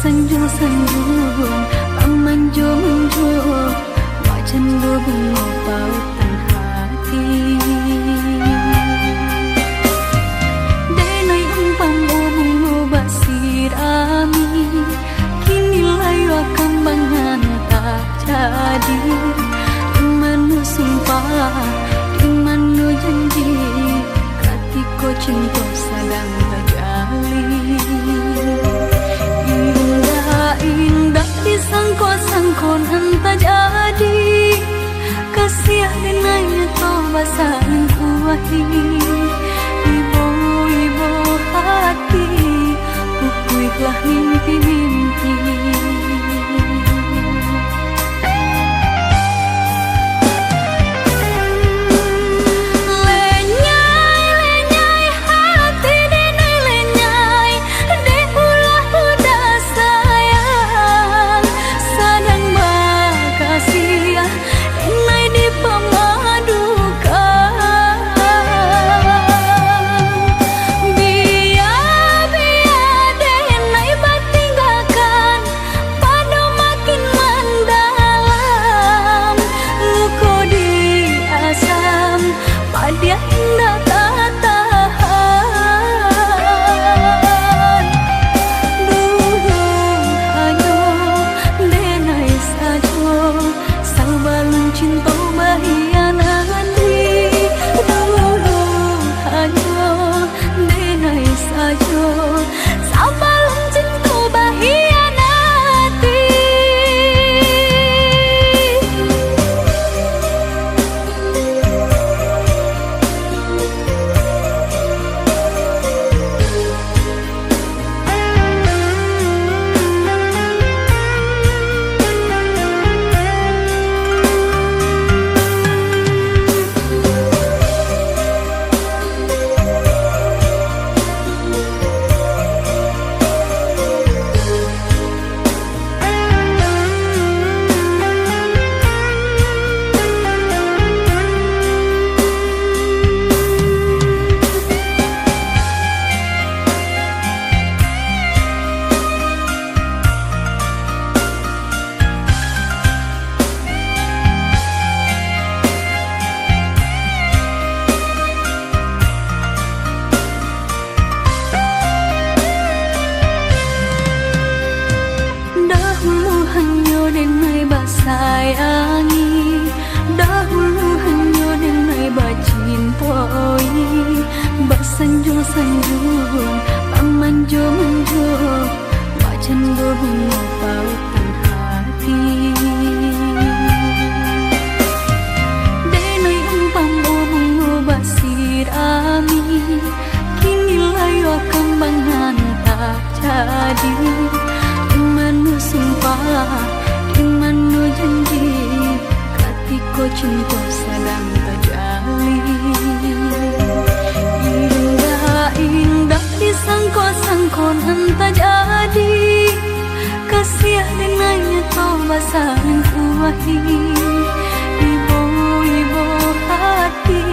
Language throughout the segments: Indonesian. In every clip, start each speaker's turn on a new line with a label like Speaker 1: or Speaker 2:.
Speaker 1: sanjung pamanjung wajan bunga pautan hati denai umpam bunga basirami kini layu akan bangan tak jadi imanu sumpah imanu janji katiko cinta sedang terjalin indah disangko-sangko entah jadi kasih dengannya toh basahin kuahi ibu hati bukuilah mimpi-mimpi sayangi dahulu hanya denai bacintoi basanjung pamanjung wajan bunga pautan hati denai umpam bunga basirami kini layu akan bangan tak jadi imanu sumpah imanu janji katiko cinta sedang terjalin indah disangko-sangko entah jadi kasih dengannya toh basahin kuahi ibu hati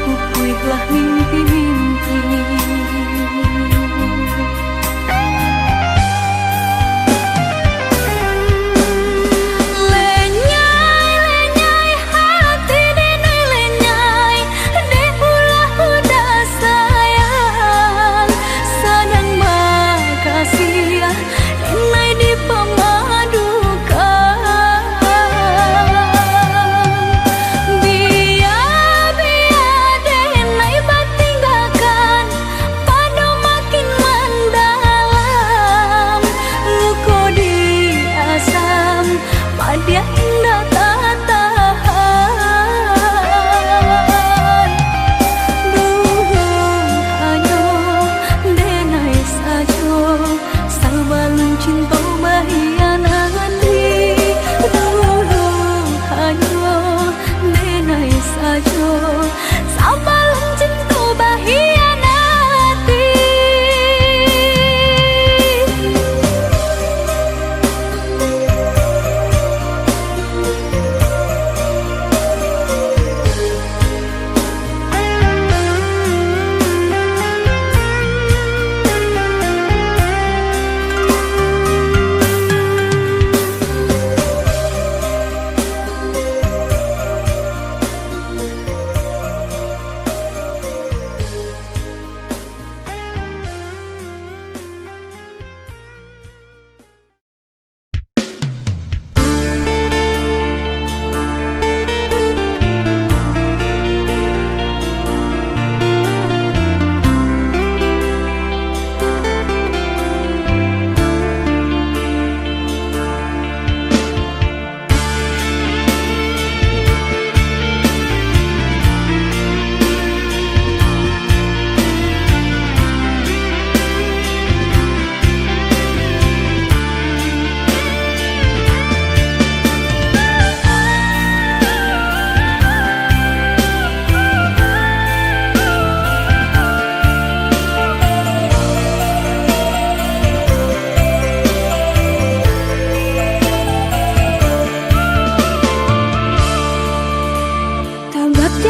Speaker 1: bukuilah mimpi-mimpi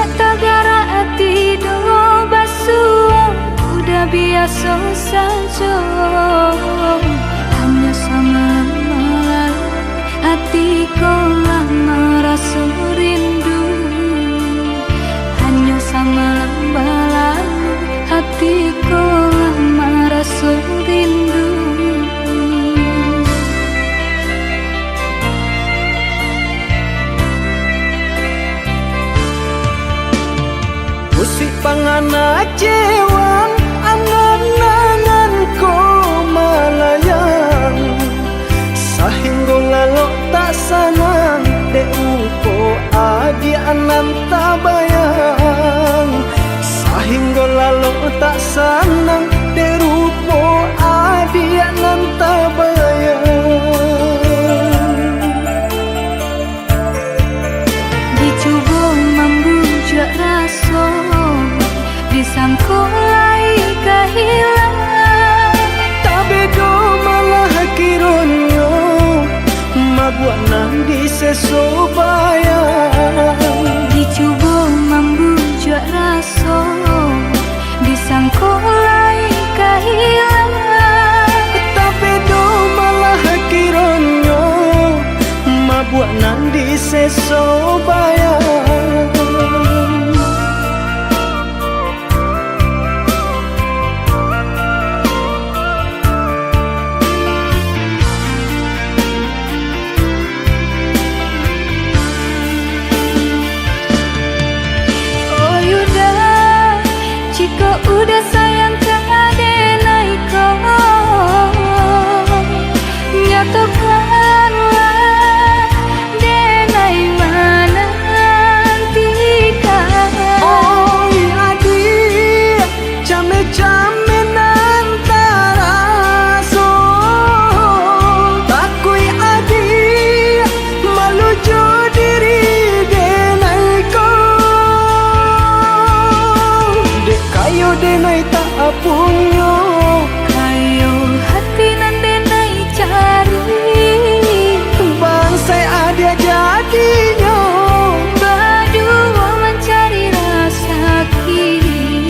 Speaker 1: nyata gara hati do basuh udah biasa saja. Hanya sama malam hatiku lama rasa rindu. Hanya sama malam hatiku lama rasa rindu.
Speaker 2: Musik pangana cewang angan-angan ko malayang sahinggo lalok tak sanang de upo adi anan tabayang sahinggo lalok tak sanang de rupo adi anan tabayang.
Speaker 1: Dicoba membujuk rasa disangkulai kehilangan
Speaker 2: Tapi do malah kironyo mabuat nang disesobayang.
Speaker 1: dicoba membujuk rasa disangkulai kehilangan
Speaker 2: Tapi do malah kironyo mabuat nang disesobayang.
Speaker 1: udah sayang keadenai kau nyatakanlah denai mana nantikan.
Speaker 2: Oh adik came-came antara so takui adik malu jo diri denai ko dek kayo denai tak apunyo
Speaker 1: Kayo hati nan denai cari
Speaker 2: bangsai ada jadinya
Speaker 1: berdua mencari rasa kini.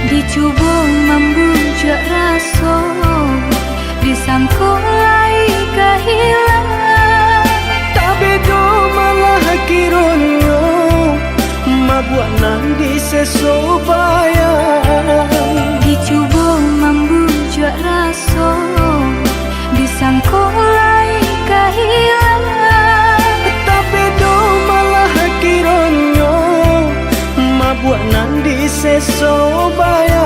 Speaker 1: Dicoba membujuk rasa disangkulai kehilangan
Speaker 2: Tapi do malah kironyo mabuat nang disesobayang.
Speaker 1: Dicoba membujuk rasa disangkulai kehilangan
Speaker 2: Tapi do malah kironyo mabuat nang disesobayang.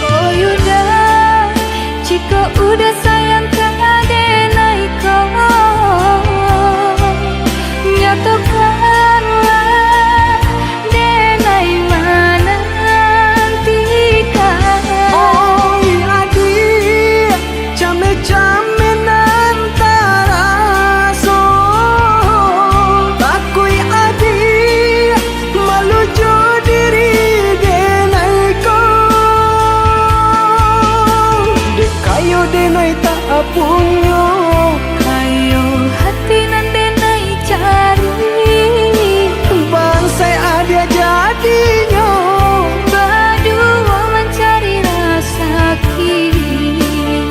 Speaker 1: Oh yuda jika udah sayang keadenai kau nyatakanlah denai mana nantikan.
Speaker 2: Oh adik came-came antara so takui adik malu jo diri denai ko dek kayo denai tak apunyo
Speaker 1: Kayo hati nan denai cari
Speaker 2: bangsai ada jadinya
Speaker 1: berdua mencari rasa kini.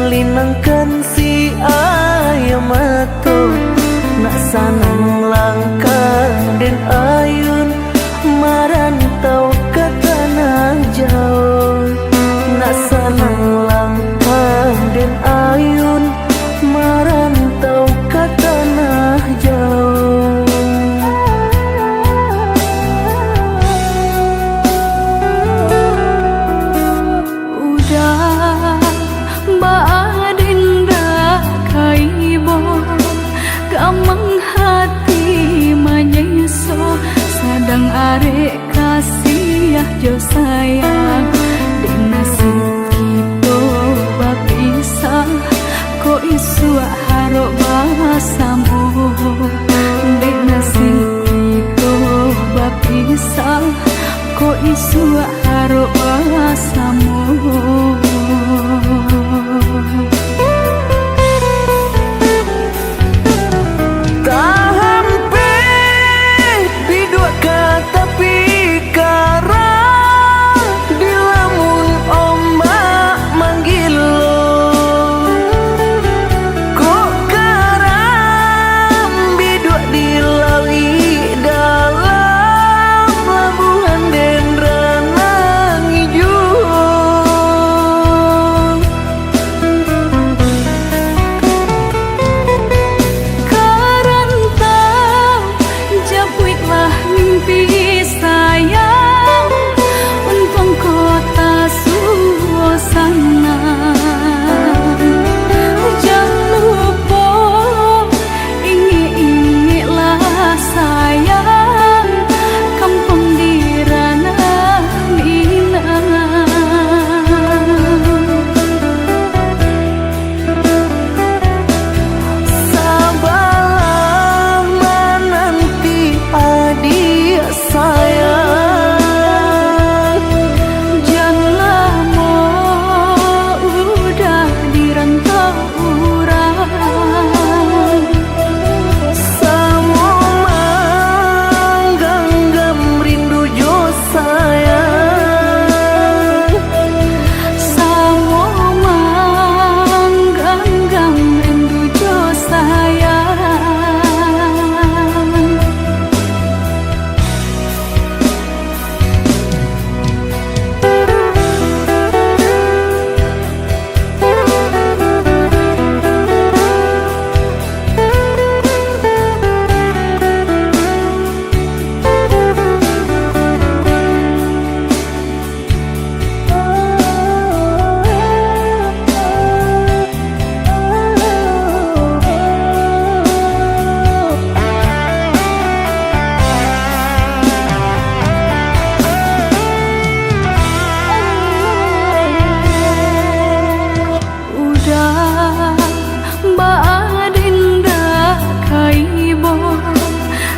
Speaker 2: linangkan si ayam mato nak sanang langkah den ayun marantau ke tanah jauh nak sanang langkah den ayun marantau ke tanah jauh.
Speaker 1: Udah baadinda kaibo gamang hati manyeso sadang arek kasih jo sayang di nasib kita bapisah ko isu haro basamu di nasib kita bapisah ko isu haro basamu.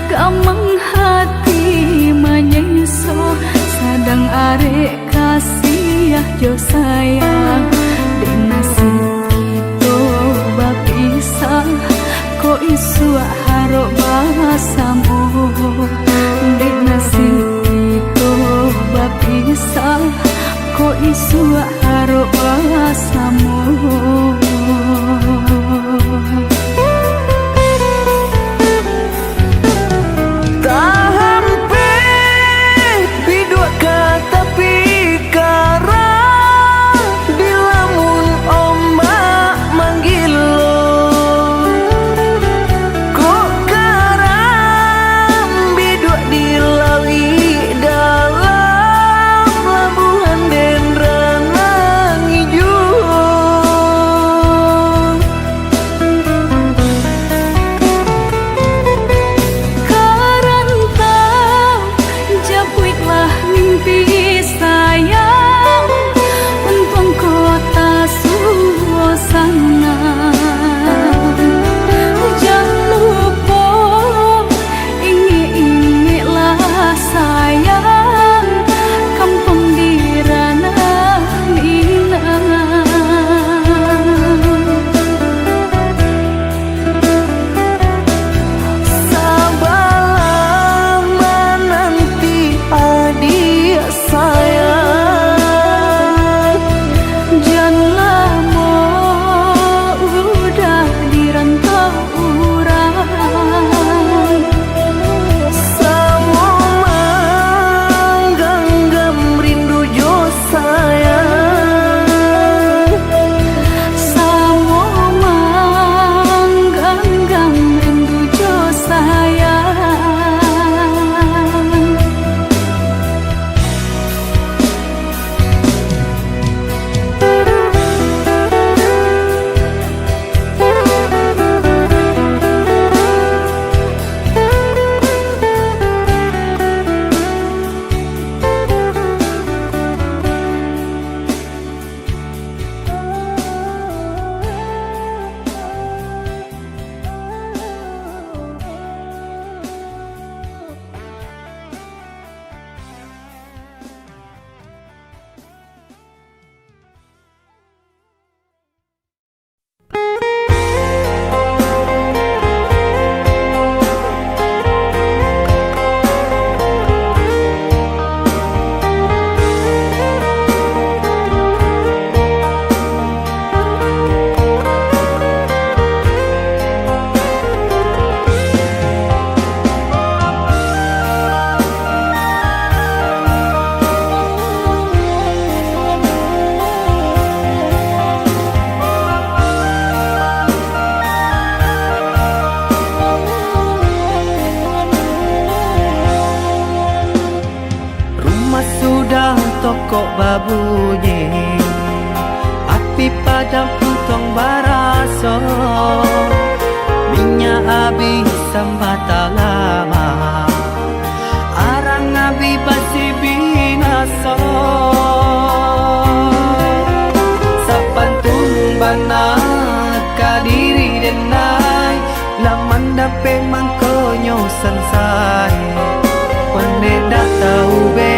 Speaker 1: Gamang hati manyeso sadang arek kasih jo sayang di nasib kita bapisah ko isu haro basamu di nasib kita bapisah ko isu haro basamu.
Speaker 2: bunyi, api padam puntong baraso, minyak habis sambata lama, arang abi basi binaso. Sapantun bana kadiri denai, laman dape mangkonyo sansai. Pande data ube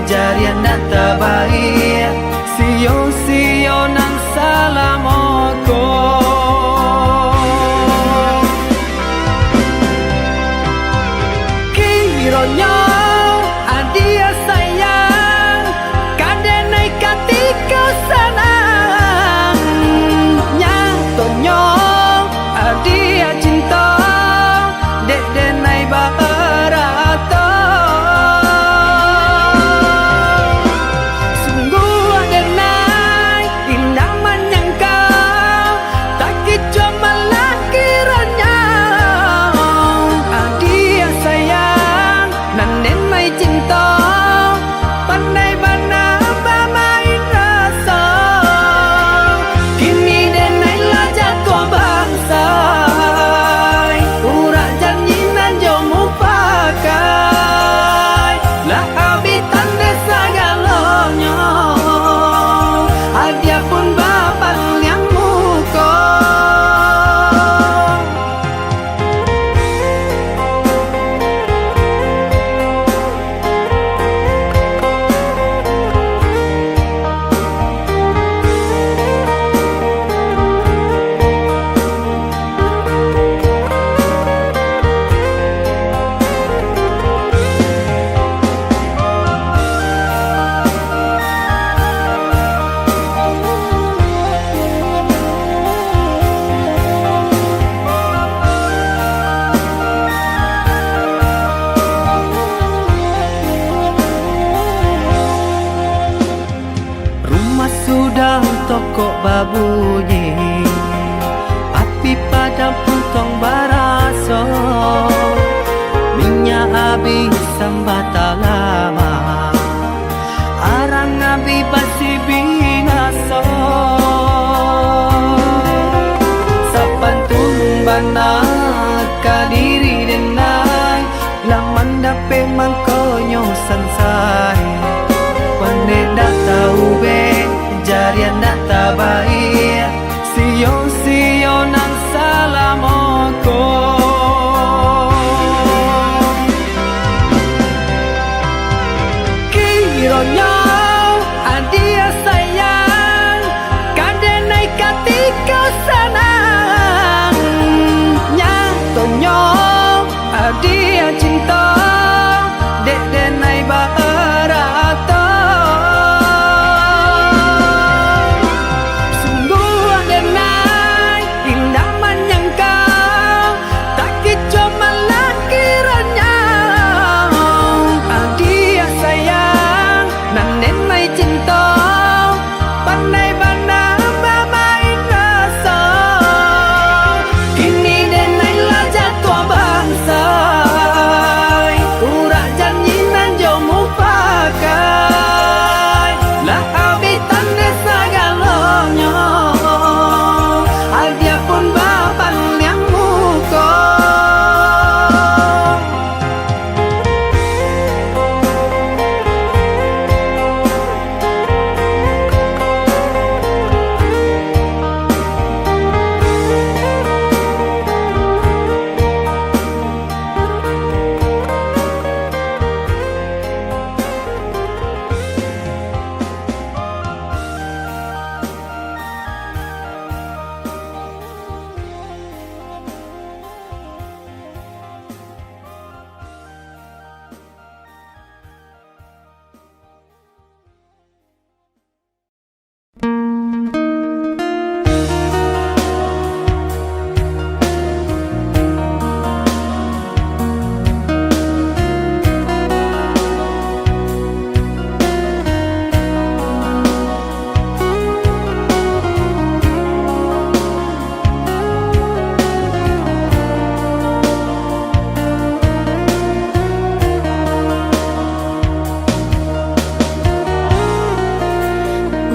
Speaker 2: jarian data baik, sio nang salamoko. Kironyo adia sayang, kadenai katika sanang, nyatonyo adia cinta, dek denai barato. Sungguh adenai indah menyangkau, tak kicau malah kiranya. Adia sayang nan denai cinta, pandai bana bermain rasa. Kini denai lah jatuh bangsa, urak janji nan jomu pakai. Lah habitan desa galonyo, adia pun bapak yang muko. Rumah sudah toko babunyi, api padam puntong baraso, minyak habis sambata lama, arang abi basi binaso. Sapantun bana kadiri denai, laman dape mangkonyo sansai. Pande data ube jarian data baik, sio nang salamoko.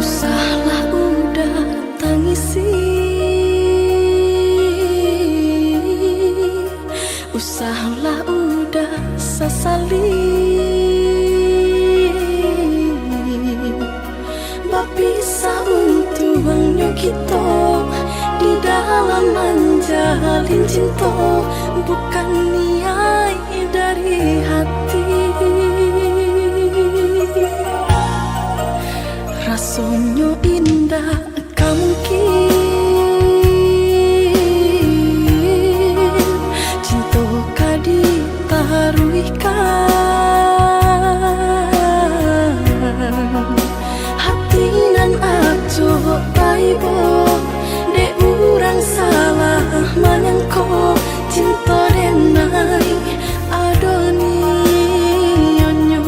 Speaker 1: Usahlah udah tangisi, usahlah udah sasali, bapisa untuknya kita di dalam menjalin cinta, bukan niat dari hati. Rasanya indah gak mungkin cinta ka ditaruhkan, hati nan aco taibo de urang salah menyangko cinta denai adoni nyonyo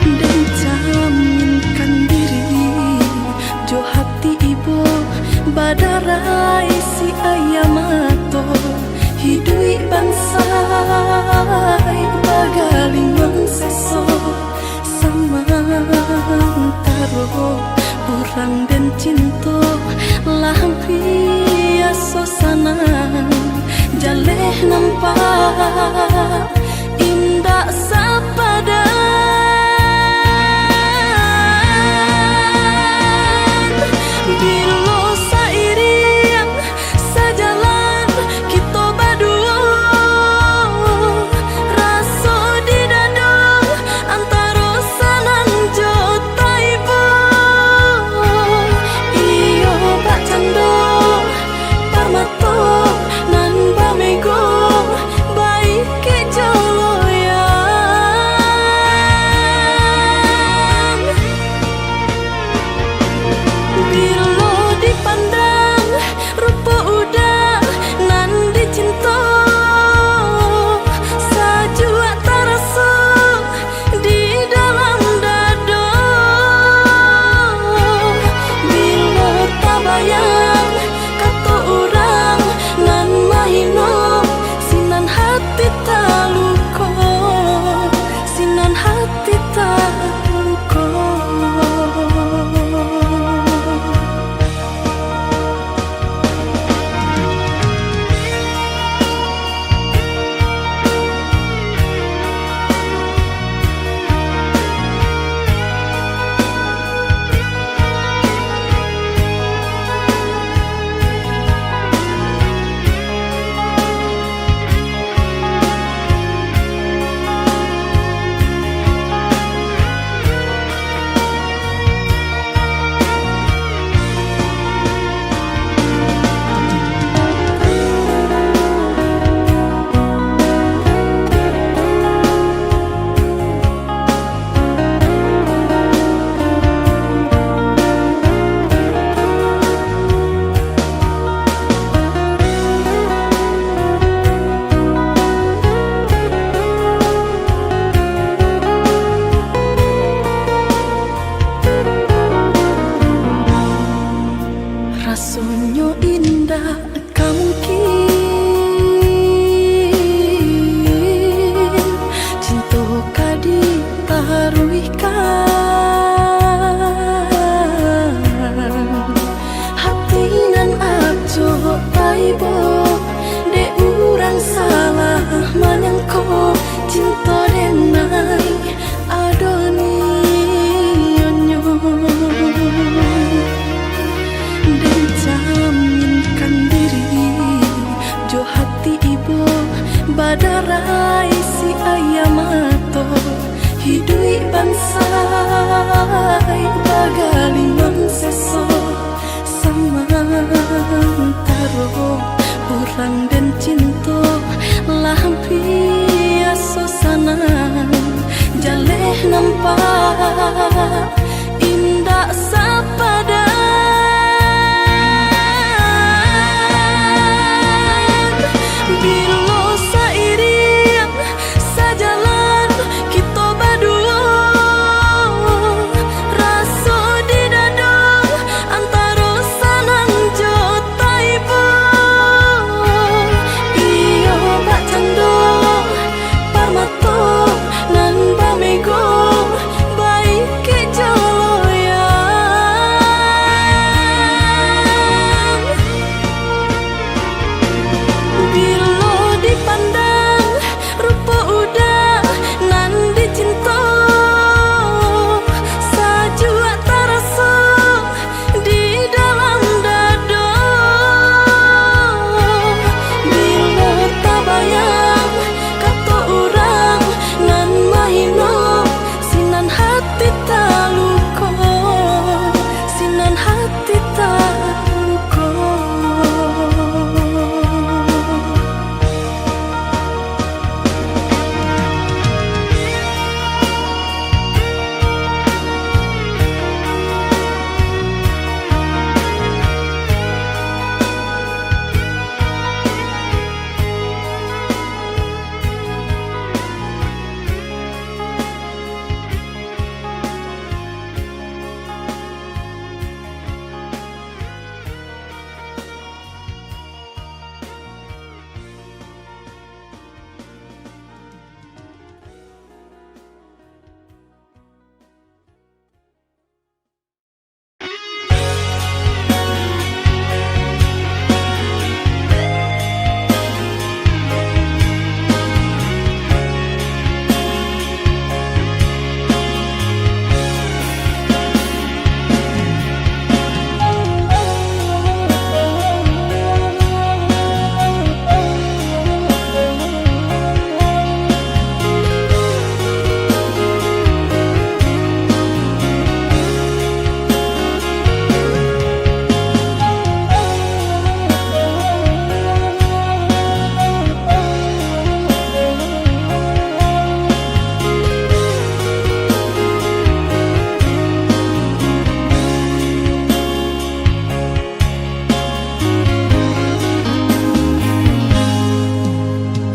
Speaker 1: dan jaminkan diri jo hati ibu badarai si ayamato hidui bansai bagaling mangseso samantaro orang dan cinta lampia suasana jaleh nampak indah sapadan bilo sairian sajalan kita berdua raso di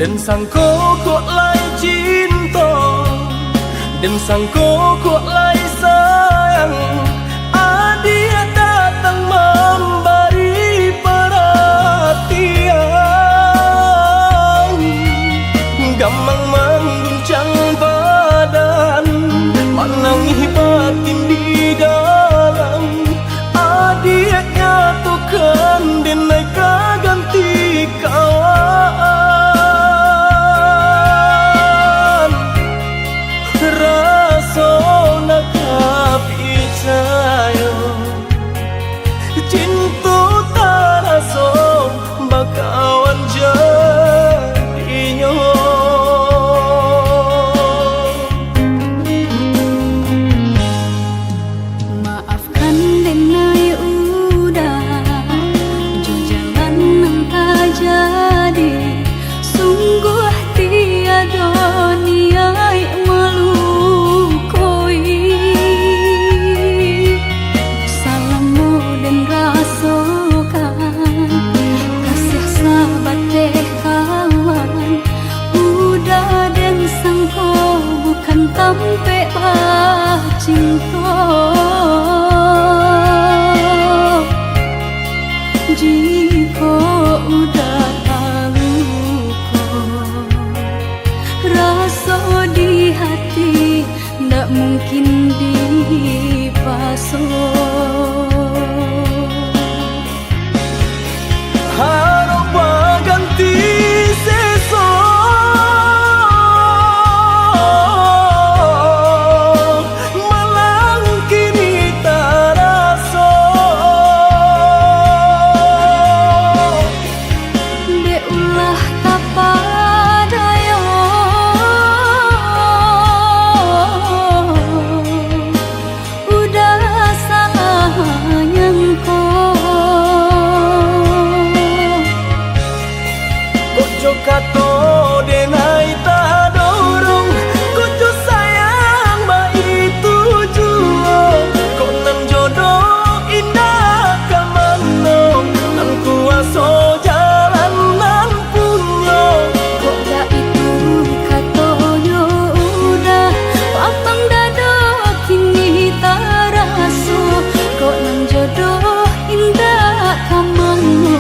Speaker 3: Dan sangko kok lai cinta, dan sangko kok lai sayang. Dia datang memberi perhatian, gamang mengguncang badan, menangis batin di dalam. Dia nyatukan denai kaganti kawan. Rasona kapicayo, cinta taraso bakawan jadinya.
Speaker 1: Maafkan denai udah jo jalan nang tak jadi. Sungguh tiada niat melukoi. Salamu dan rasakan kasih sahabat deh kawan. Udah dan sangko bukan tampe bah cinta. Jika udah tahu kok rasa di hati ndak mungkin dipasung.
Speaker 3: Harap ganti seso, malang kini taraso.
Speaker 1: De ulah tapadayo, udah salah nyangko.
Speaker 3: Kojo kato denai tak dorong, kojo sayang ma itu juo. Kok nan jodoh indah kamano, nan kuaso jalan nan punyo.
Speaker 1: Kok dah itu katonyo udah papang dado kini taraso. Kok nang jodoh indah kamano,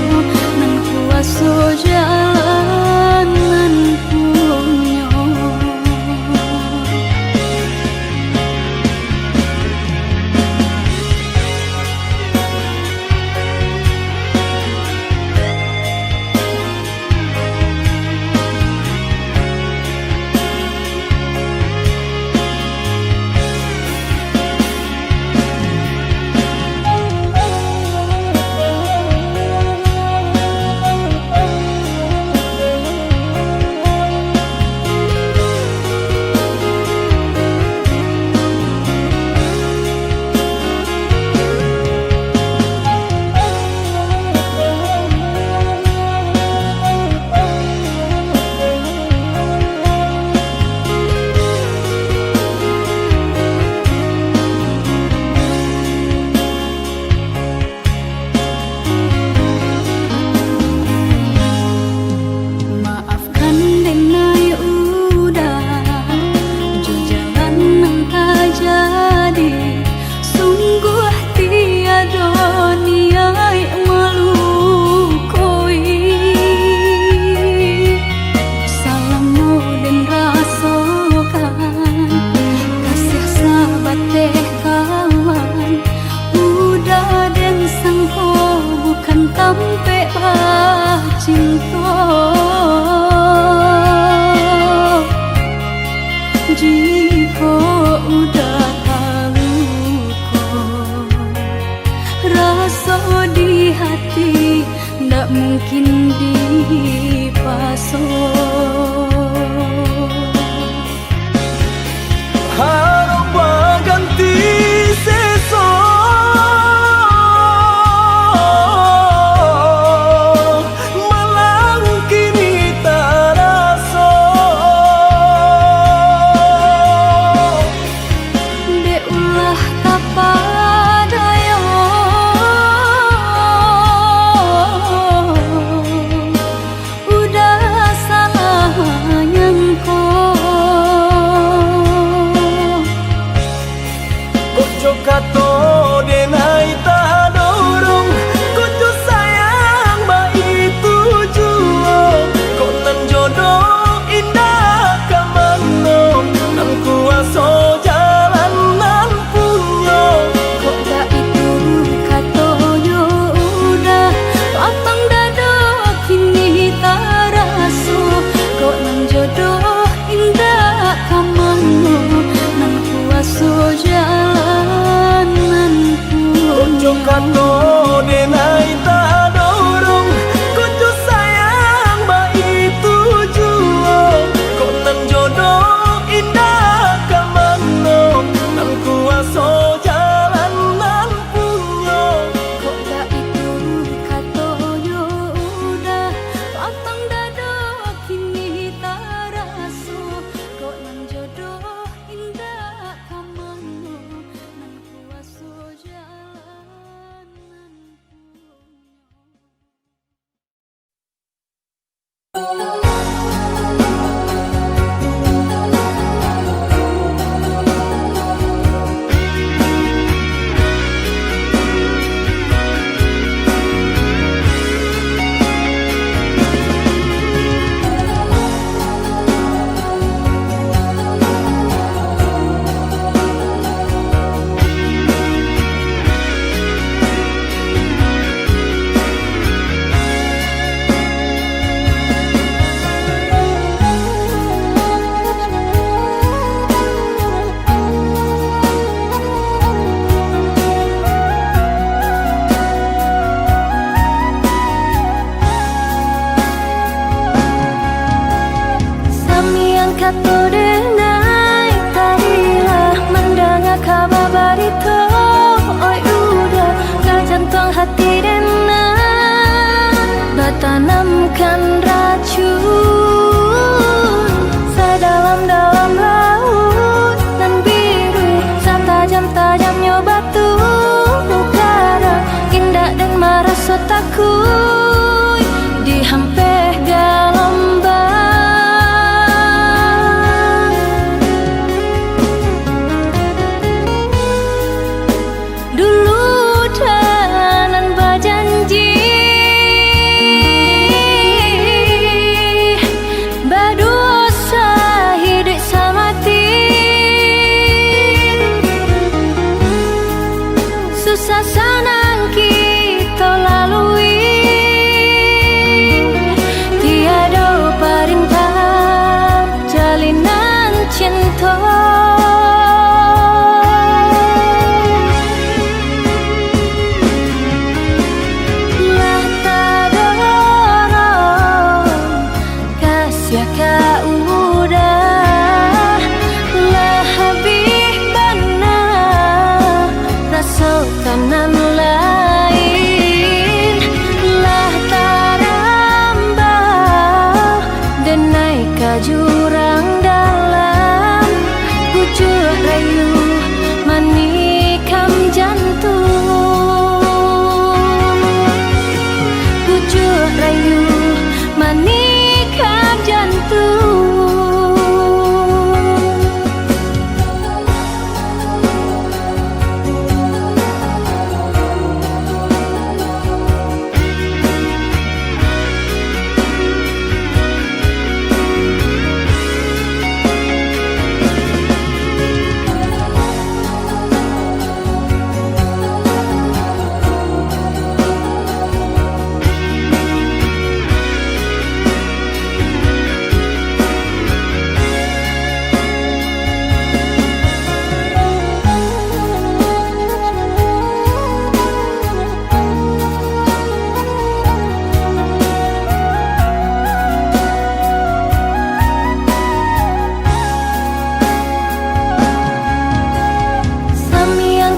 Speaker 1: nang kuaso jalan nan punyo. Maafkan denai udah jo jalan nang tak jadi. Sungguh tiada niat melukoi. Salamu dan rasakan kasih sahabat deh kawan. Udah dan sangko bukan tampe bah cinta. Jika udah tahu kok rasa di hati ndak mungkin dipasung.
Speaker 3: Harap ganti seso, malang kini taraso.
Speaker 1: De ulah tapadayo, udah salah
Speaker 3: kato denai tak dorong kucu sayang ba itu juo kok nan jodoh indah kamano nan kuaso jalan nan punyo
Speaker 1: kok gak itu katoyo udah lapang dado kini tak rasu kok nang jodoh indah kamano nang kuaso jalanan
Speaker 3: Ojo kato denai tak dorong kucu sayang ba itu juo kok nan jodoh indah kamano nan kuaso jalan nan punyo
Speaker 1: kok gak itu katoyo udah lapang dado kini tak rasu kok nang jodoh indah kamano nang kuaso jalanan kato denai tarilah mendengar kabar barito oi udah gak jantung hati denai bertanamkan racun sedalam-dalam laut dan biru setajam-tajamnya batu ukara indah dan marah so takut dihampir galambang susah senang kita lalui tiada perintah jalinan cinta lah tak dorong kasih kau udah lah habis benar rasa kanan lain lah tarambah denai ke jurang dalam pucuk rayu manikam jantung pucuk rayu manikam jantung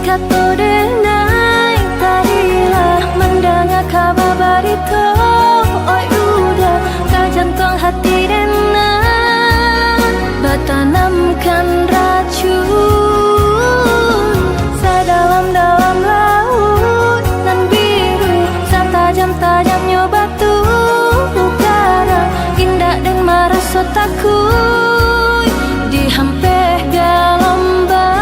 Speaker 1: kato denai tadilah mendengar kabar barito oi udah gak jantung hati denai bertanamkan racun sedalam-dalam laut dan biru setajam-tajamnya batu ukara indah dan marah so takut dihampir galambang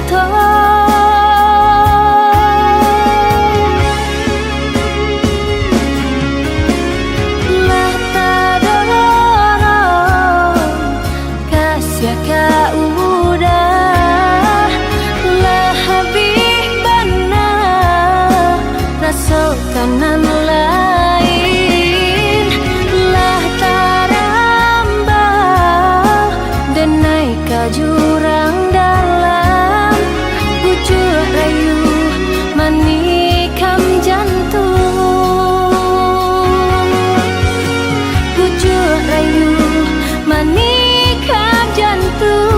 Speaker 1: Lah tadorong kasih ka udah lah habis bana rasa kanan lain lah tarambah denai ka jurang dalam bujur rayu manikam jantung bujur rayu manikam jantung.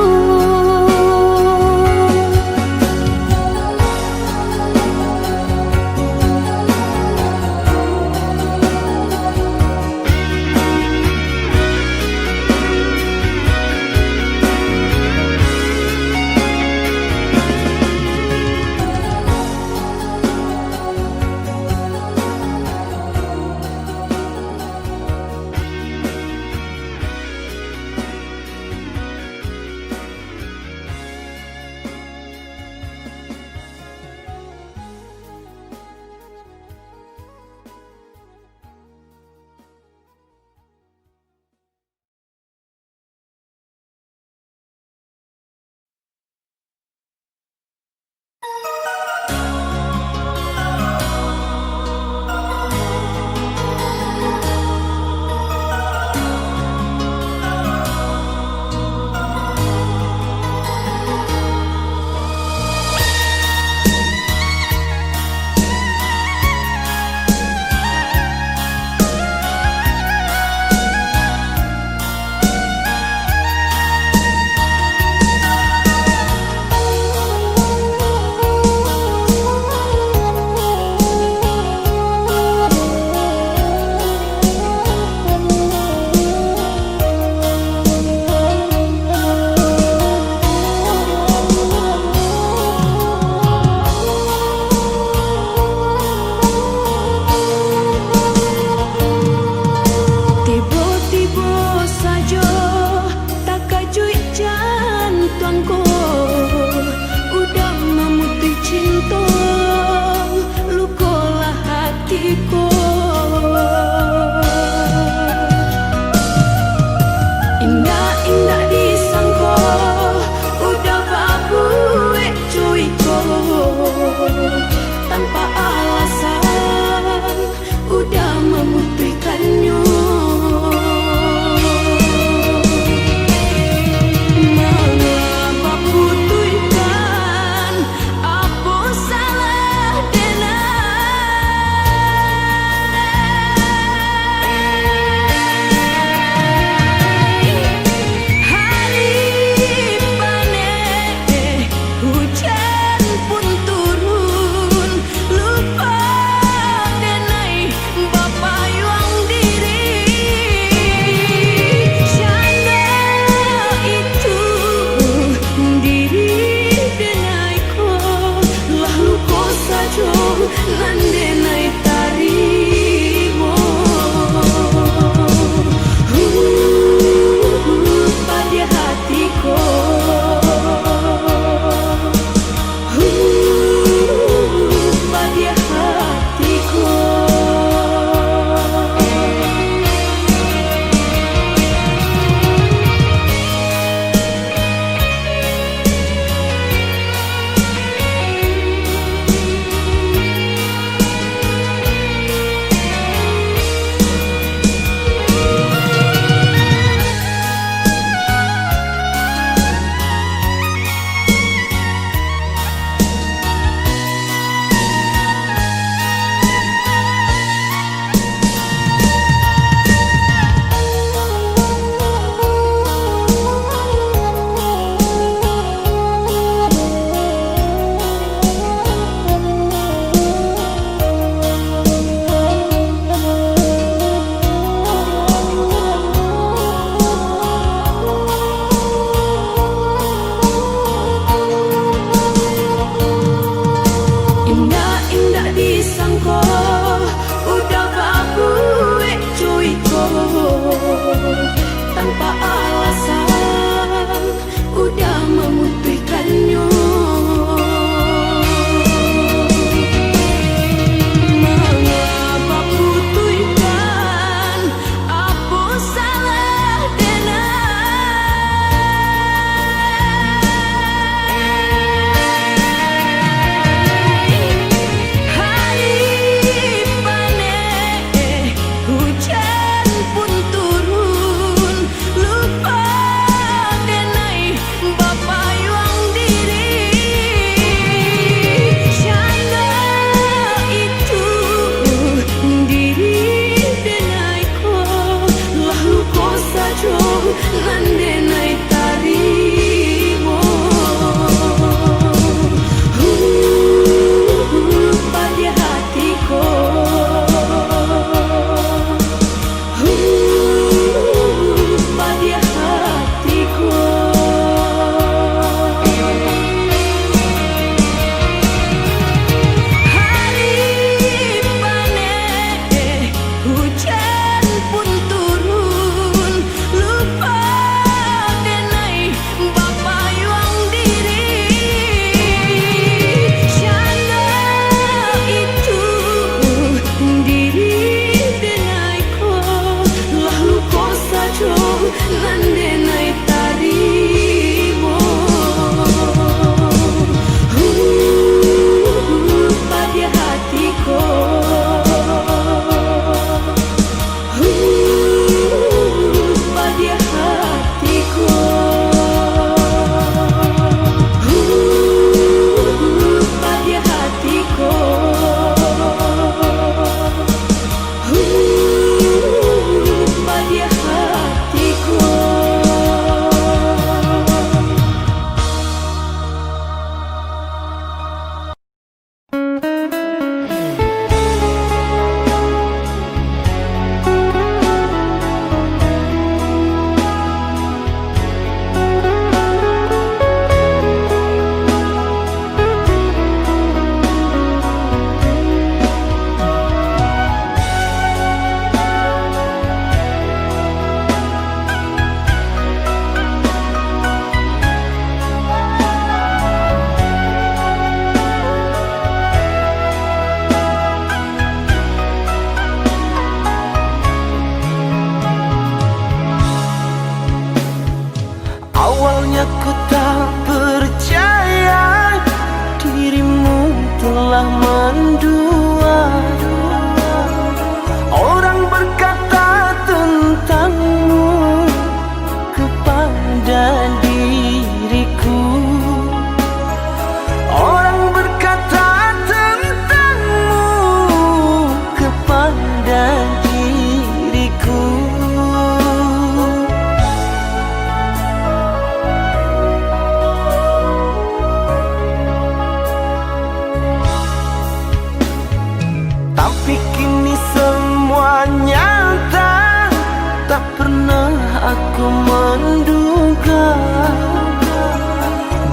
Speaker 3: menduga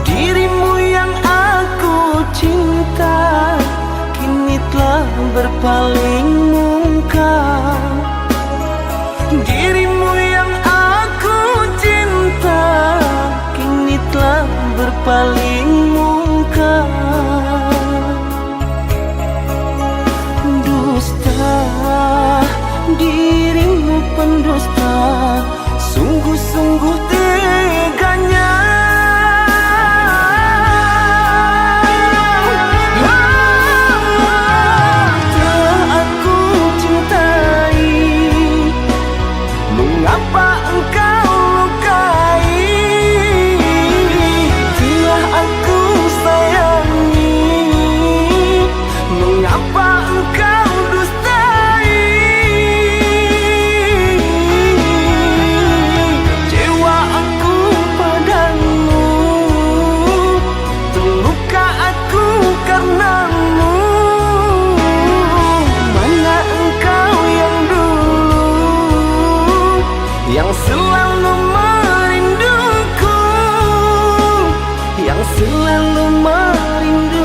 Speaker 3: dirimu yang aku cinta kini telah berpaling muka. Dirimu yang aku cinta kini telah berpaling muka. Dusta, dirimu pendusta, sungguh-sungguh teganya. Telah aku cintai, mengapa engkau lukai? Telah aku sayangi, mengapa engkau dustai? Kecewa aku padamu, terluka aku karenamu. Mana engkau yang dulu, yang selalu merinduku, yang selalu merinduku.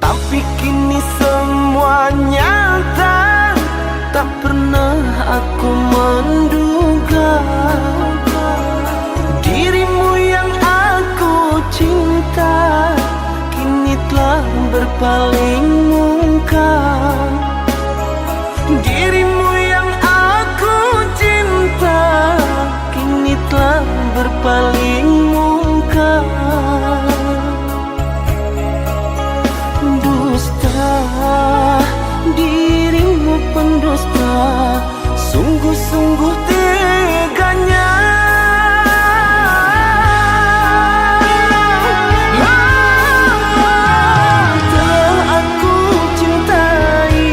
Speaker 3: Tapi kini semua nyata, tak pernah aku menduga dirimu yang aku cinta kini telah berpaling muka. Dirimu yang aku cinta kini telah berpaling muka. Dusta, dirimu pendusta, sungguh-sungguh teganya. Telah aku cintai,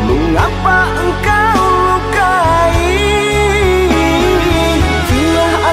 Speaker 3: mengapa engkau lukai? Telah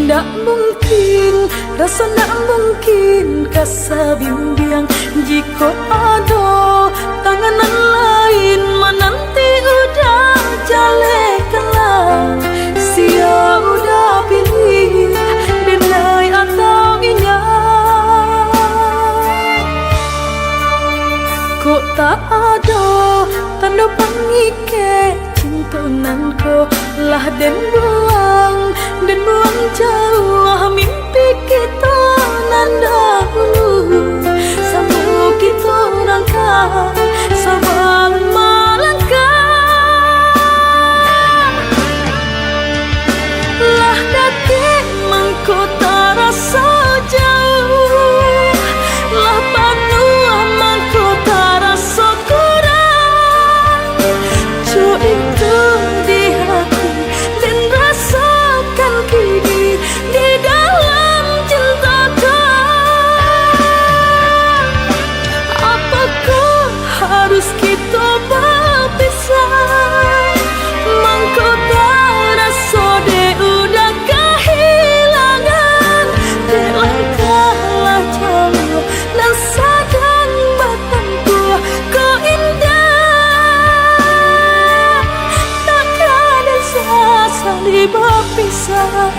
Speaker 4: Ndak mungkin, rasa ndak mungkin kasa bimbang jika ada tanganan lain menanti udah jale kelang. Sia udah pilih denai atau inya. Kok tak ada tanda pangike cintonanku lah dan buang jauh mimpi kita nan dahulu. Sambung kita rangka sabang melangkah. Lah dati mangko tak rasa jauh, lah panua mangko tak rasa kurang. Cu itu di hati dan rasakan kini di dalam cintaku. Apakah harus kita berpisah? Mangko tak rasa de udah kehilangan. De langkahlah jauh dan sadang batangku kau indah. Takkan ada saling berpisah.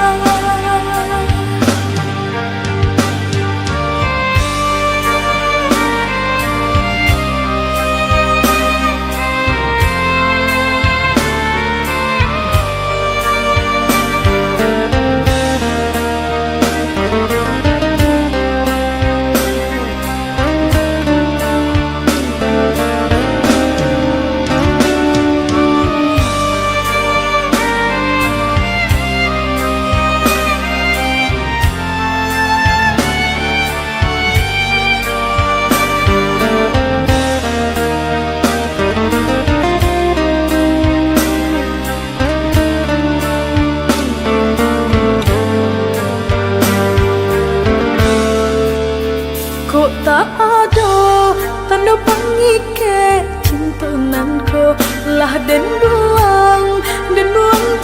Speaker 4: Kok tak ada tanda pangike cintonanku lah dan buang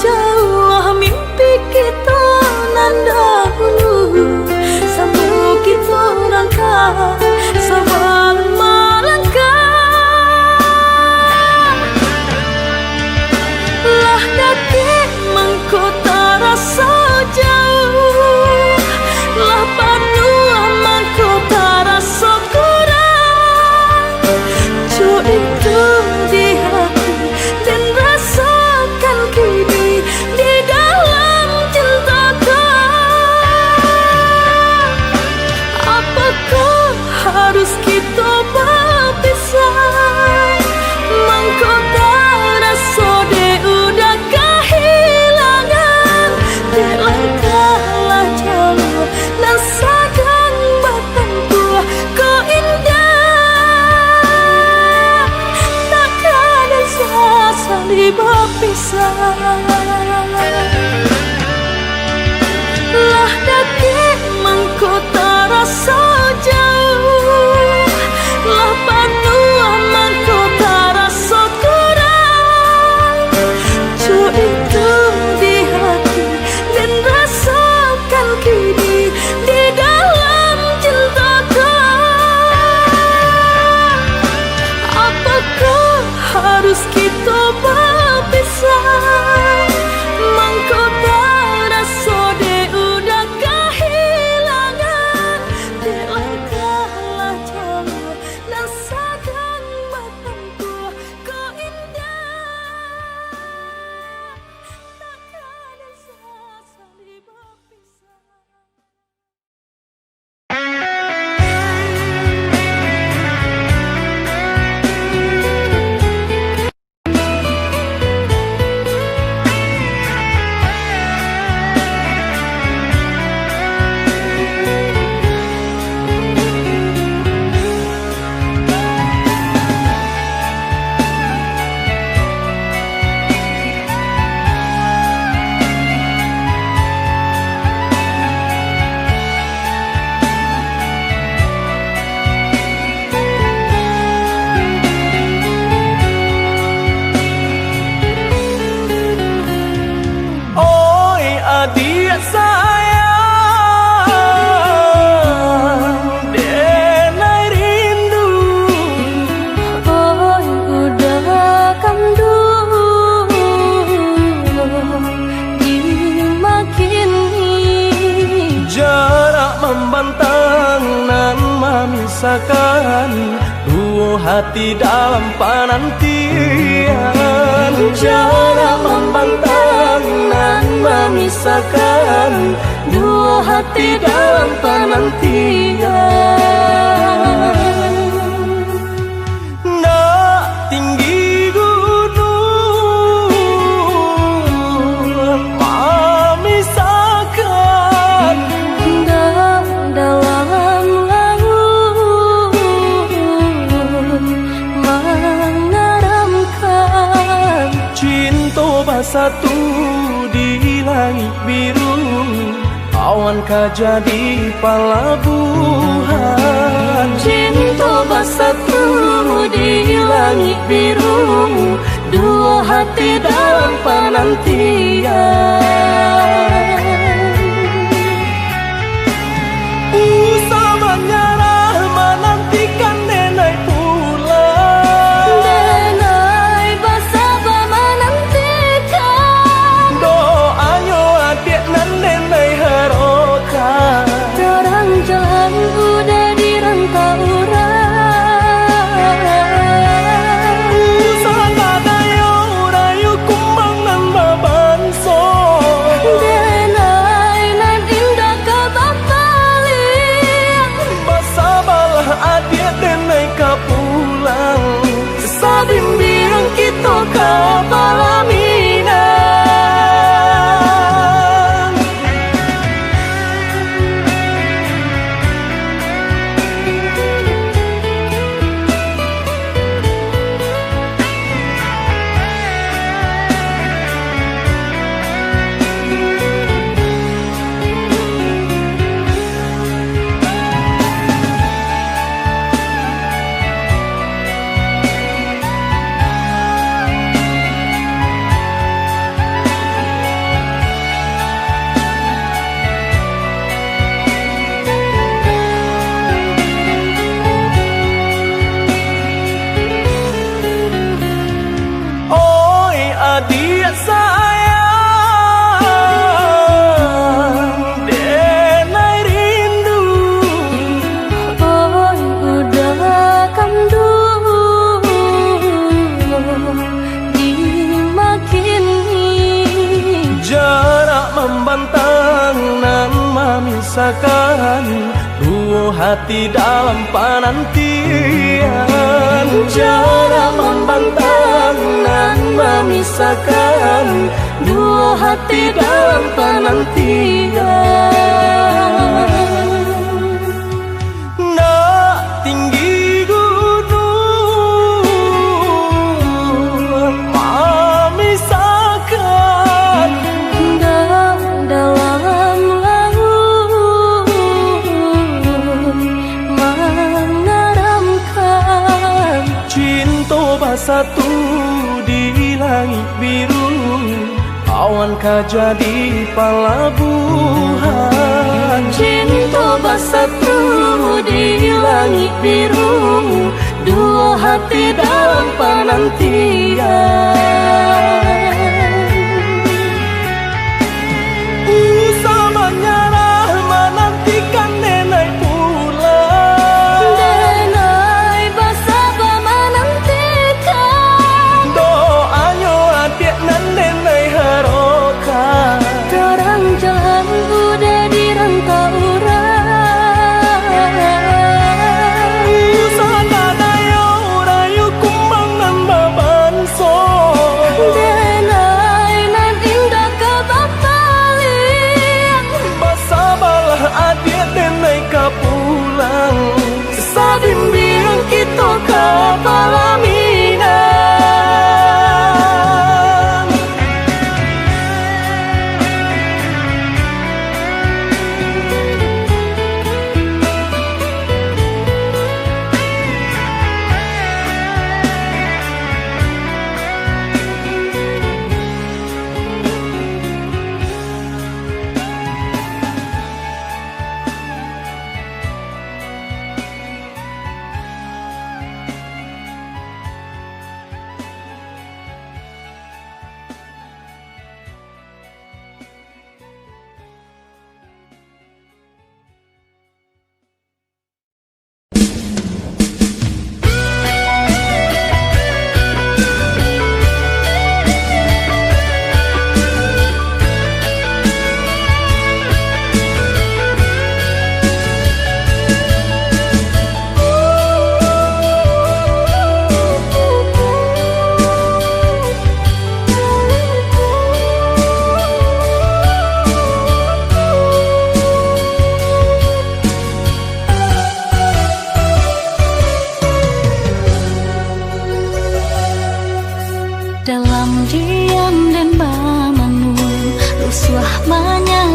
Speaker 4: jauh mimpi kita nan dahulu. Sambung kita rangka sabang melangkah. Lah dati mangko tak rasa jauh, lah panua mangko tak rasa kurang. Cu itu di hati dan rasakan kini di dalam cintaku. Apakah harus kita berpisah? Mangko tak rasa de udah kehilangan. De langkahlah jauh dan sadang batangku kau indah. Takkan ada saling berpisah. Lah dati mangko tak rasa jauh, lah panua mangko tak rasa kurang. Cu itu di hati dan rasakan kini di dalam cintaku. Apakah harus kita berpisah? Mangko tak rasa de udah kehilangan. De langkahlah jauh dan sadang batangku kau indah. Takkan ada saling berpisah.
Speaker 3: Adik sayang membantang nan memisahkan dua hati dalam penantian. Jarak membantang nan memisahkan dua hati dalam penantian. Nak tinggi gunung memisahkan
Speaker 1: dalam laut mengeramkan
Speaker 3: cinta bersatu di langit biru, awan kah jadi pelabuhan.
Speaker 1: cinta bersatu di langit biru, dua hati dalam penantian.
Speaker 3: Usah menyerah menantikan nenek pulang,
Speaker 1: Denai bersabar menantikan
Speaker 3: doanya adik nan nenek harokan.
Speaker 1: terang jalan udah di rantau
Speaker 3: Usah kadayo rayu kumbang nan babanso,
Speaker 1: Denai nan indah kebapaling
Speaker 3: bersabarlah adik nenek kah pulang. Sabimbiang kita kah palaminan. Oi adik sayang, denai rindu.
Speaker 1: Oi udah kandu dimakini
Speaker 3: Jarak membantang nan memisahkan dua hati dalam penantian. Jarak membantang nan memisahkan dua hati dalam penantian. Nak tinggi gunung memisahkan
Speaker 1: dalam laut mengeramkan
Speaker 3: cinta bersatu di langit biru, awan kah jadi pelabuhan.
Speaker 1: cinta bersatu di langit biru, dua hati dalam penantian.
Speaker 3: Usah menyerah menantikan nenek pulang,
Speaker 1: Denai bersabar menantikan
Speaker 3: doanya adik nan nenek harokan.
Speaker 1: terang jalan udah di rantau
Speaker 3: Usah kadayo rayu kumbang nan babanso,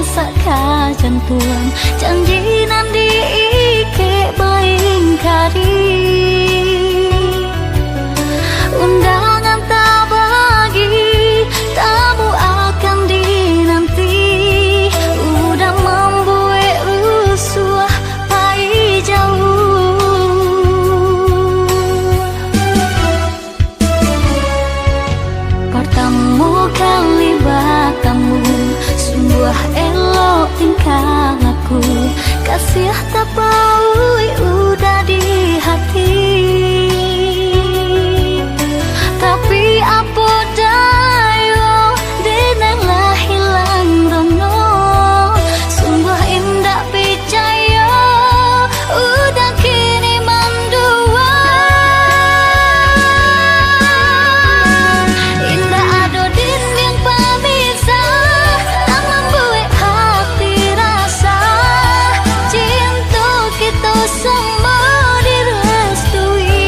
Speaker 1: saka jantuan janji nanti ike baing kari undangan tak bagi tamu akan dinanti udah membuat rusuh pai jauh pertama kali bertemu sungguh elok tingkah laku kasih tak bau udah di hati tapi apa daya denanglah hilang rono sungguh indah percaya udah kini mandua indah ada din yang pemisah tak membuat hati rasa cinta kita semua direstui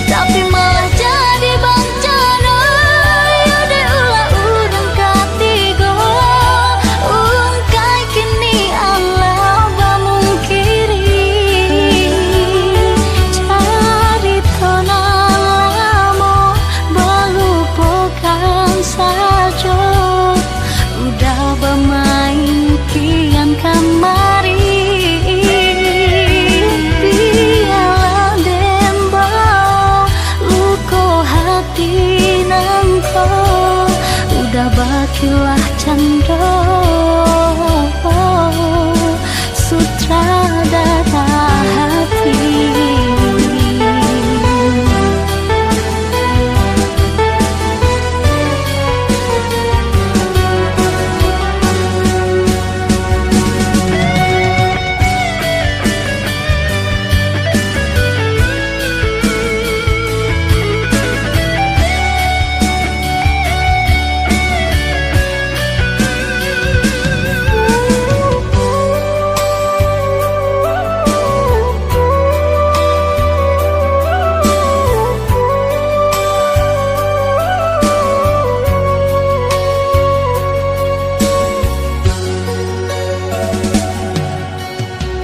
Speaker 1: tapi malah jadi bencana ya diulah udang ketiga ungkai kini Allah memungkiri cari tonang lama melupakan saja udah bermain kian kamari biarlah dembau luka hati nangko udah bakilah canda sutradara hati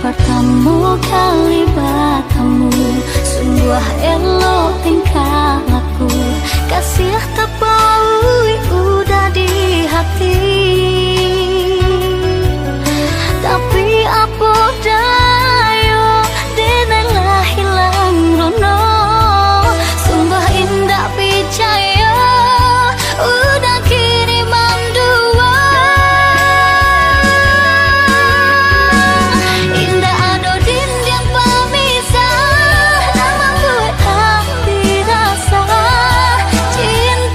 Speaker 1: pertama kali bertemu sungguh elok tingkah laku kasih tak bau udah di hati tapi apa daya denanglah hilang rono sungguh indah percaya udah kini mandua indah ada din yang pemisah tak membuat hati rasa cinta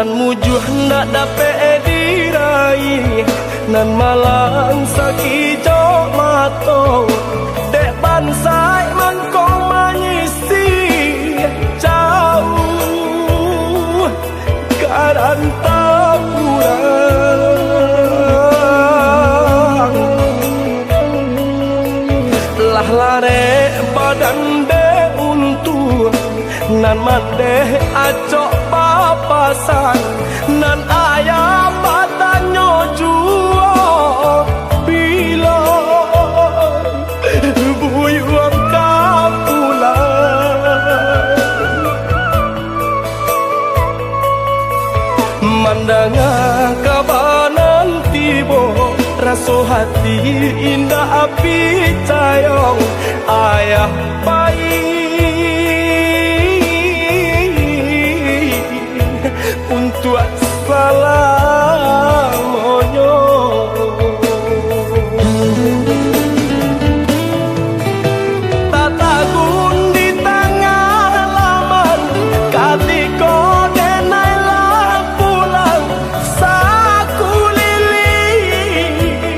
Speaker 3: nan mujuh ndak dapat diraih, nan malang sakijau mato dek bansai mangkong mengisi jauh keadaan tak kurang lah lare badan de untuk nan mandeh acok papasan nan ayah batanyo juo bila buyuang kapulang mandanga kabanan tibo raso hati indah api cayong ayah baik untuk salamonyo tatagun di tengah laman katiko denai lah pulang saku lili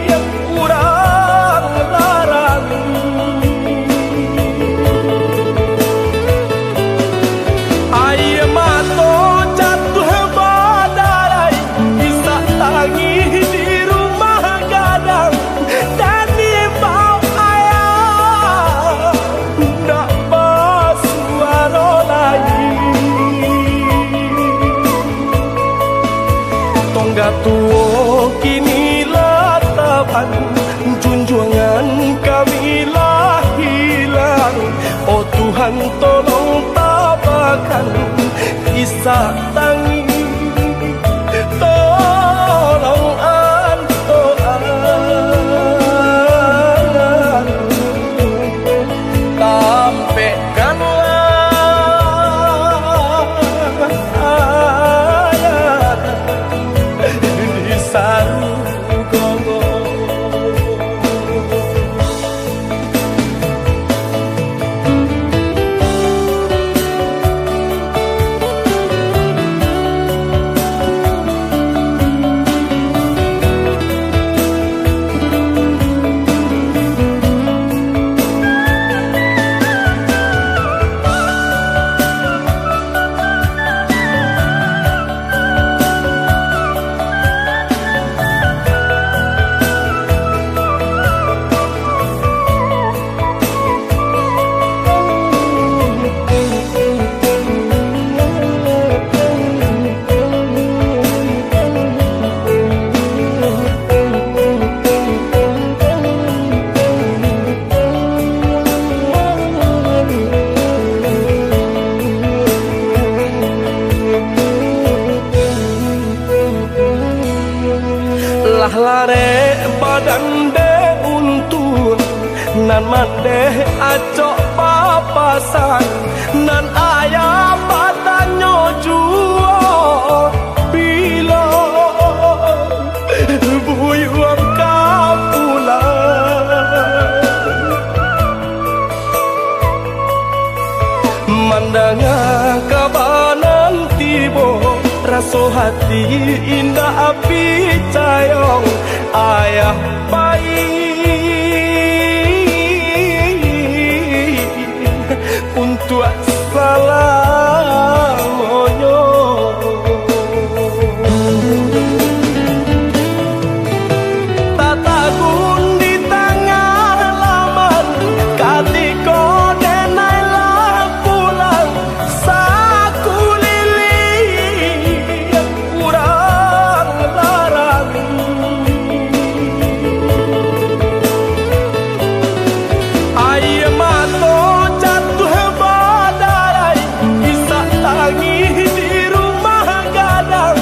Speaker 3: yang kurang larang ayah mato di rumah gadang dan di bawah ayah ndak basuaro lagi tongga tuo kini latapan junjungan kami lah hilang oh Tuhan tolong tabakan kisah tangi tolong antoan sampaikanlah ayat di saru gogo lah lare badan de untuk nan mandeh acok papasan nan ayah batanyo juo bila buyuang kapulang mandanga kabanan tibo raso hati indah api cayong ayah baik untuk salamonyo tatagun di tengah laman katiko denai lah pulang saku lili yang kurang larang ayah mato jatuh badarai bisa tangi di rumah gadang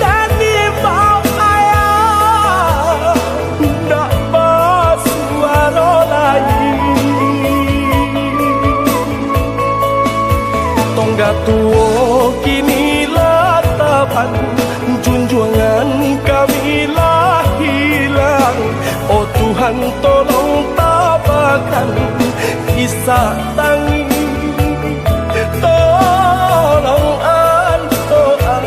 Speaker 3: dan di bawah ayah ndak basuaro lagi tongga tuo kini latapan junjungan kami lah hilang oh Tuhan tolong tabakan kisah tangi tolong antoan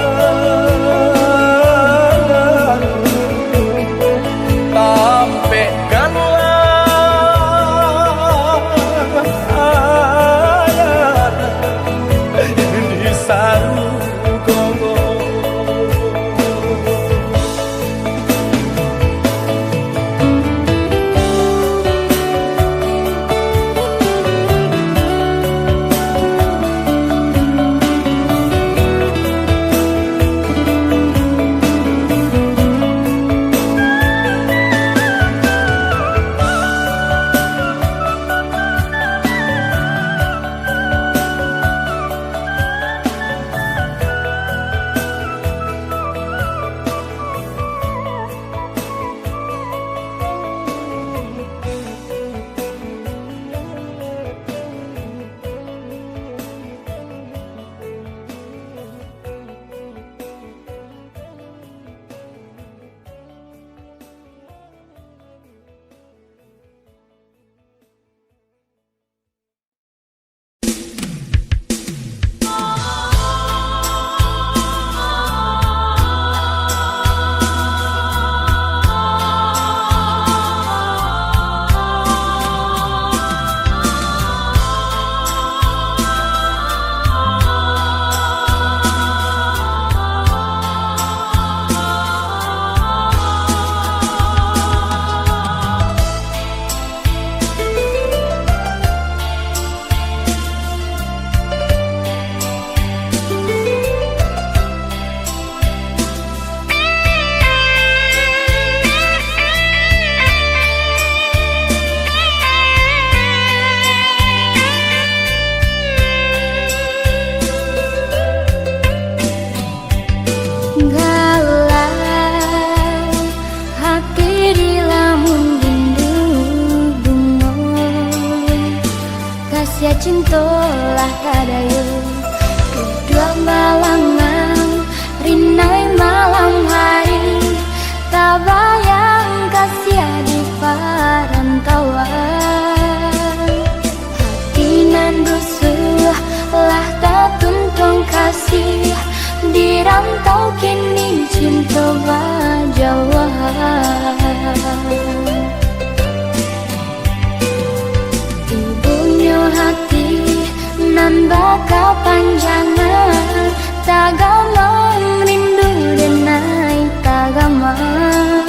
Speaker 1: nan bakal panjangan tagamang rindu denai tagamang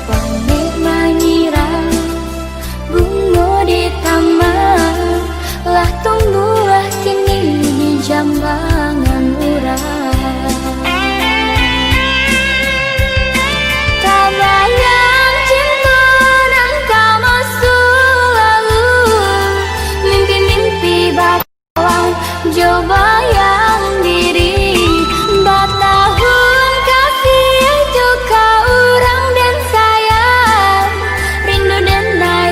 Speaker 1: panik mengira bunga di taman lah tumbuh kini di jambangan urang tabayang cinta dan kamu selalu mimpi-mimpi bakalan coba yang diri batahun kasih juga orang dan sayang rindu dan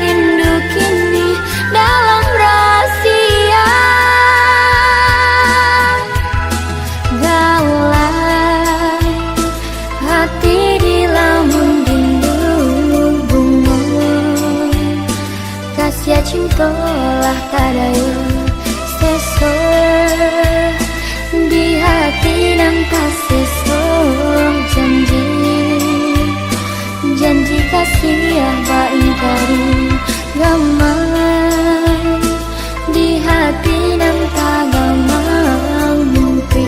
Speaker 1: rindu kini dalam rahasia gaulan hati di lamun rindu bunga kasih cinta lah tadayu seso di hati dan kasih janji janji kasih apa ingkari gamang di hati dan tagamang mimpi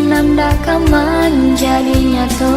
Speaker 1: nanda kaman jadi nyata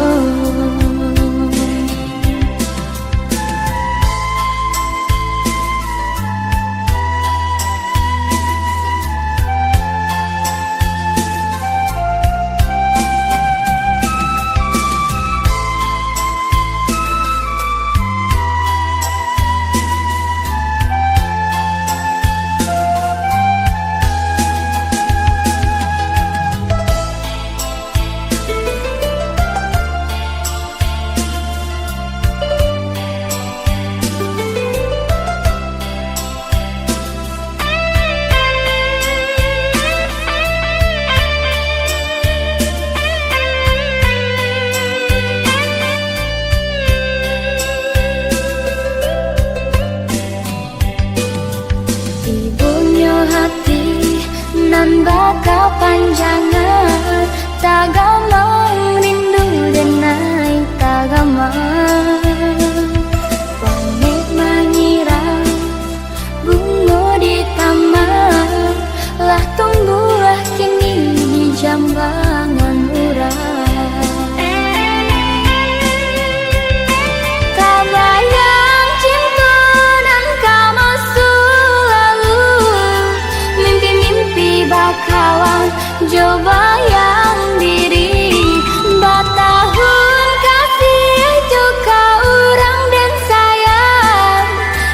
Speaker 1: nan bakal panjangan tagamang rindu denai tagamang panik mengira bunga di taman lah tumbuh kini di jambangan urang tabayang cinta dan kamu selalu mimpi-mimpi bakalan coba yang diri batahun kasih juga orang dan sayang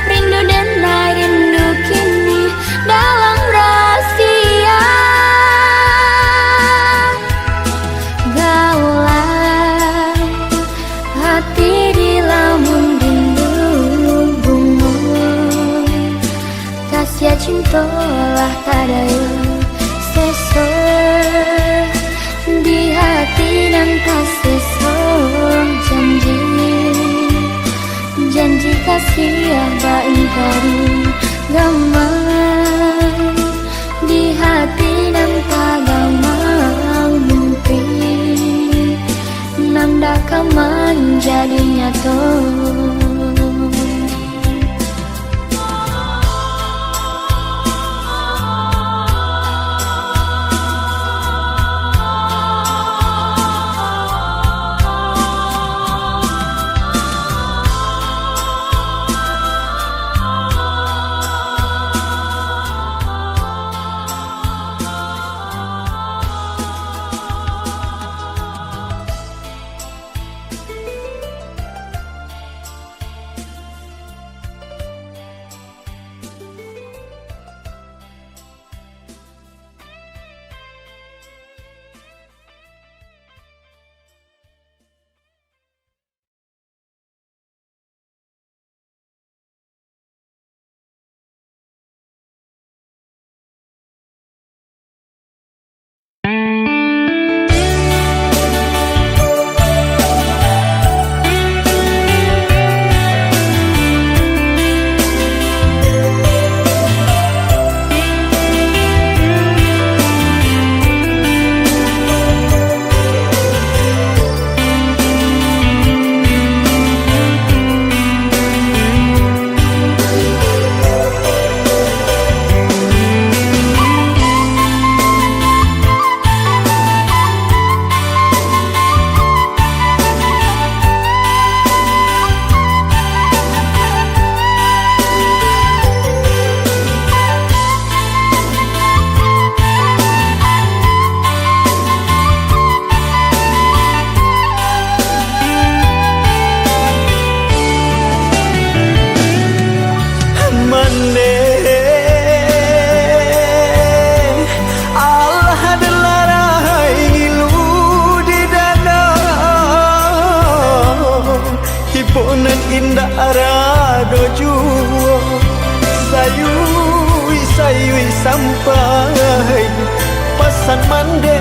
Speaker 1: rindu dan rindu kini dalam rahasia gaulan hati di lamun rindu bunga kasih cinta lah tadayu seso di hati dan kasih janji janji kasih apa ingkari gamang di hati dan tagamang mimpi nanda kaman jadi nyata
Speaker 3: sampai pesan mande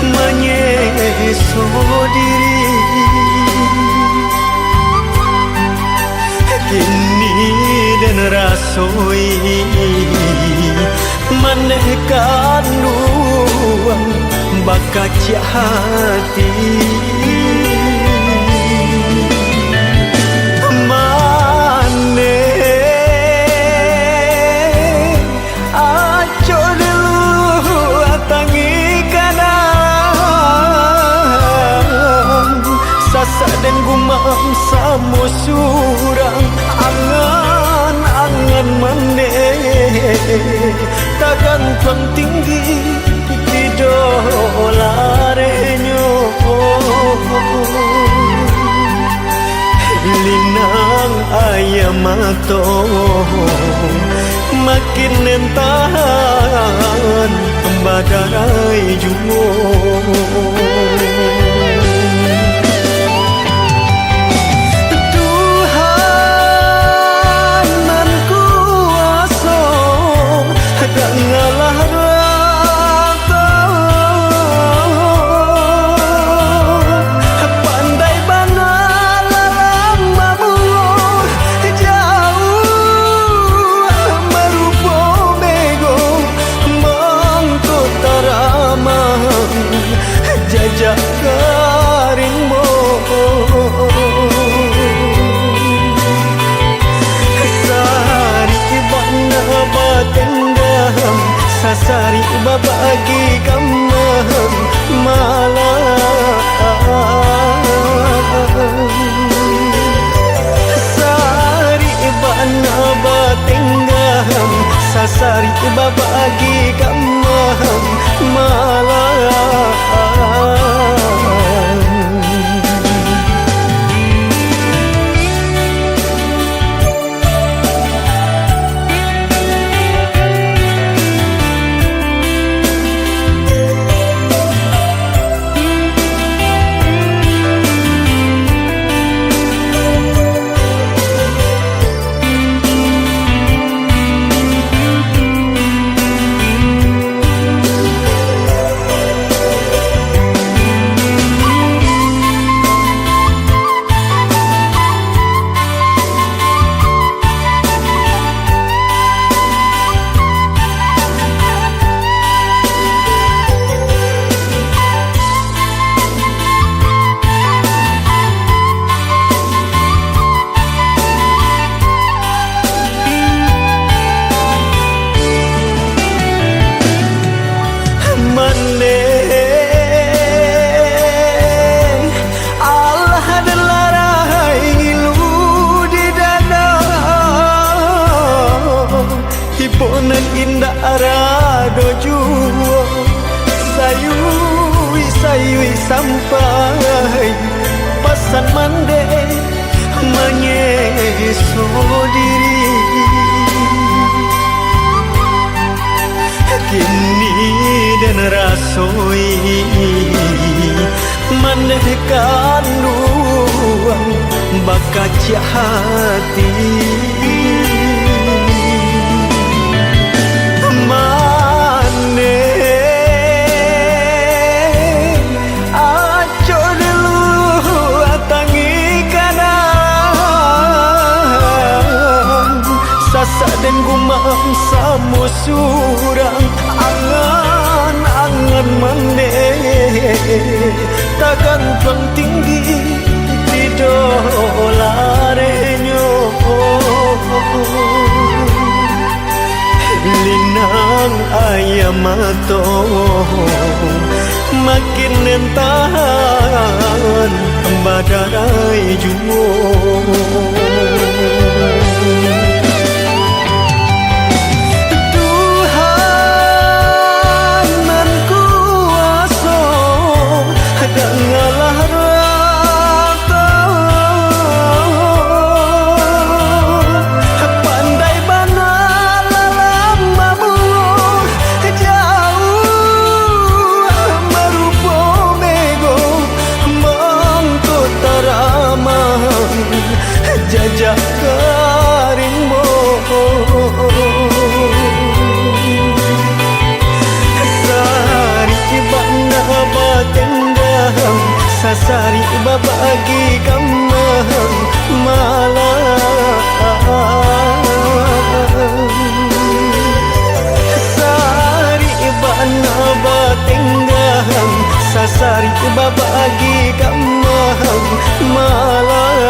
Speaker 3: menyeso diri. Kini dan rasoi menekan luang bakaca hati. Mane aco dulu atangi kanan sasa dan gumam samo surang angan mane takkan tinggi di dolarenyo linang ayam mato makin nentahan badarai jumo. Sasari babagi kamam malam sari bana batenggam sasari babagi kamam malam. Hiponan indah arado juo sayui sampai pesan mande menyeso diri. Kini dan rasoi menekan luang bakaca hati. Mane aco dulu atangi kanan sasa dan gumam samo surang angan mane takkan tinggi di dolarenyo linang ayam mato makin nentahan badarai jumo. Tuhan nan kuasa dengarlah jajak karim
Speaker 2: sasari babagi kamang malam sari bana batenggang sasari babagi kamang malam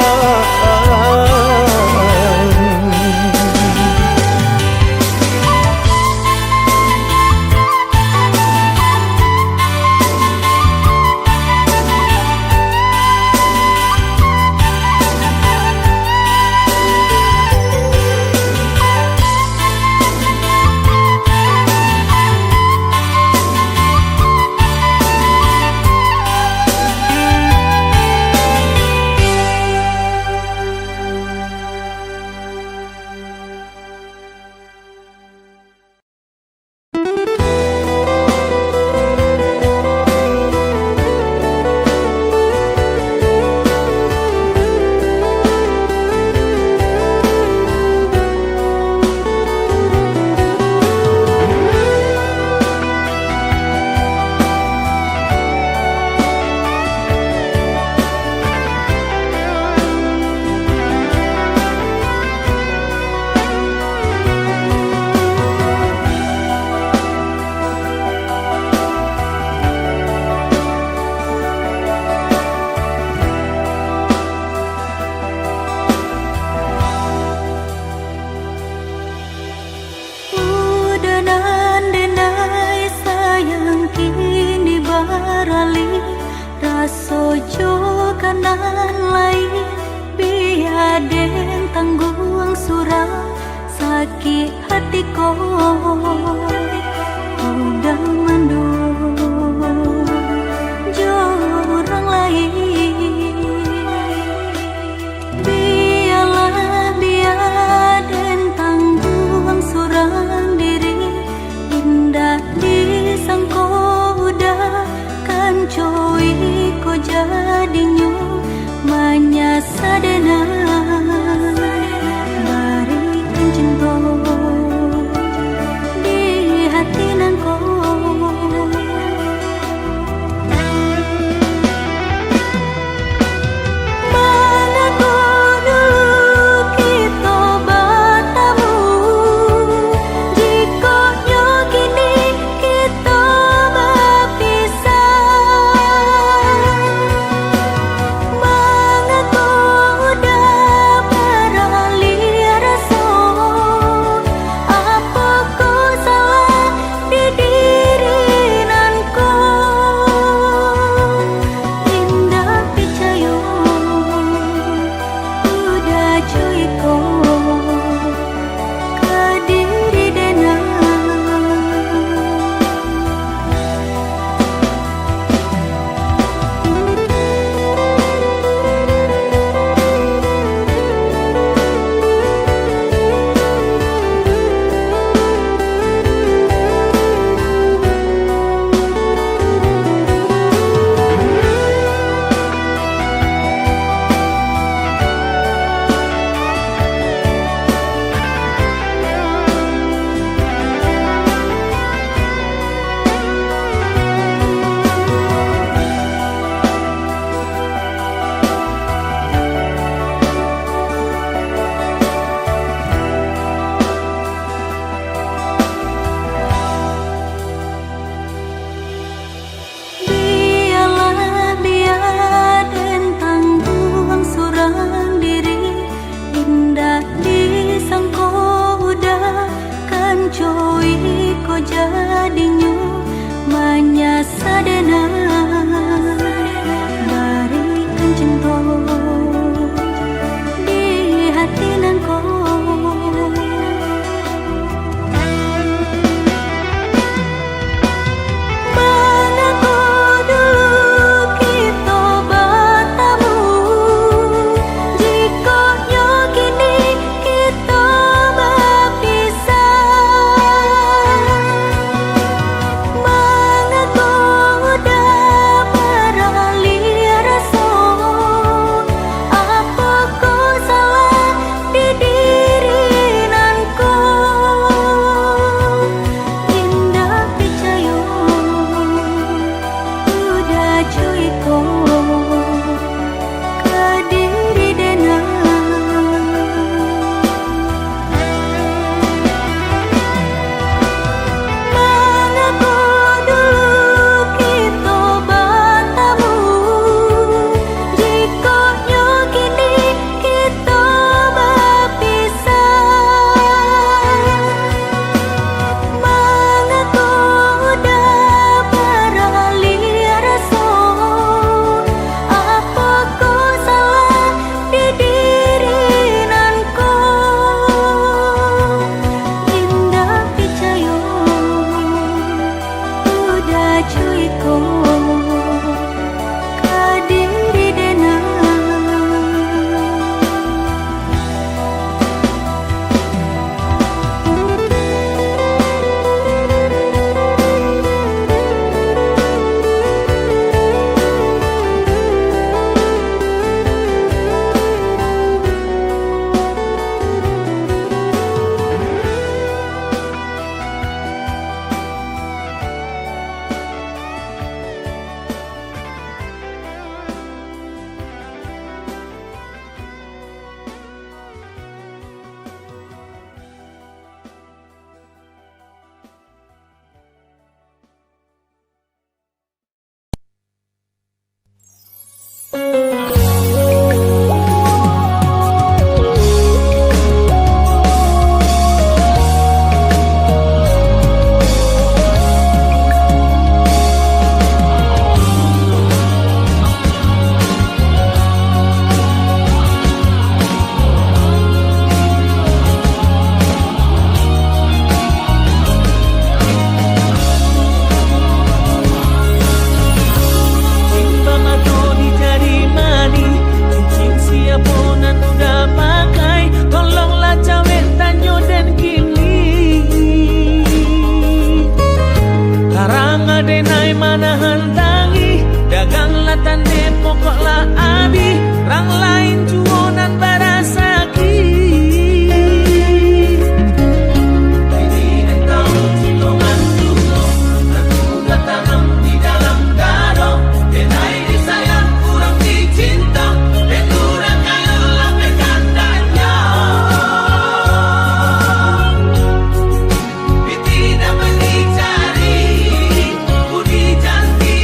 Speaker 5: Janti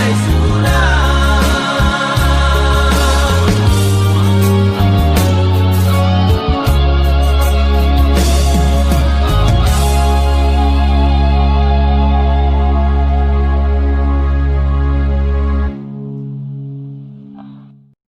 Speaker 4: Yesus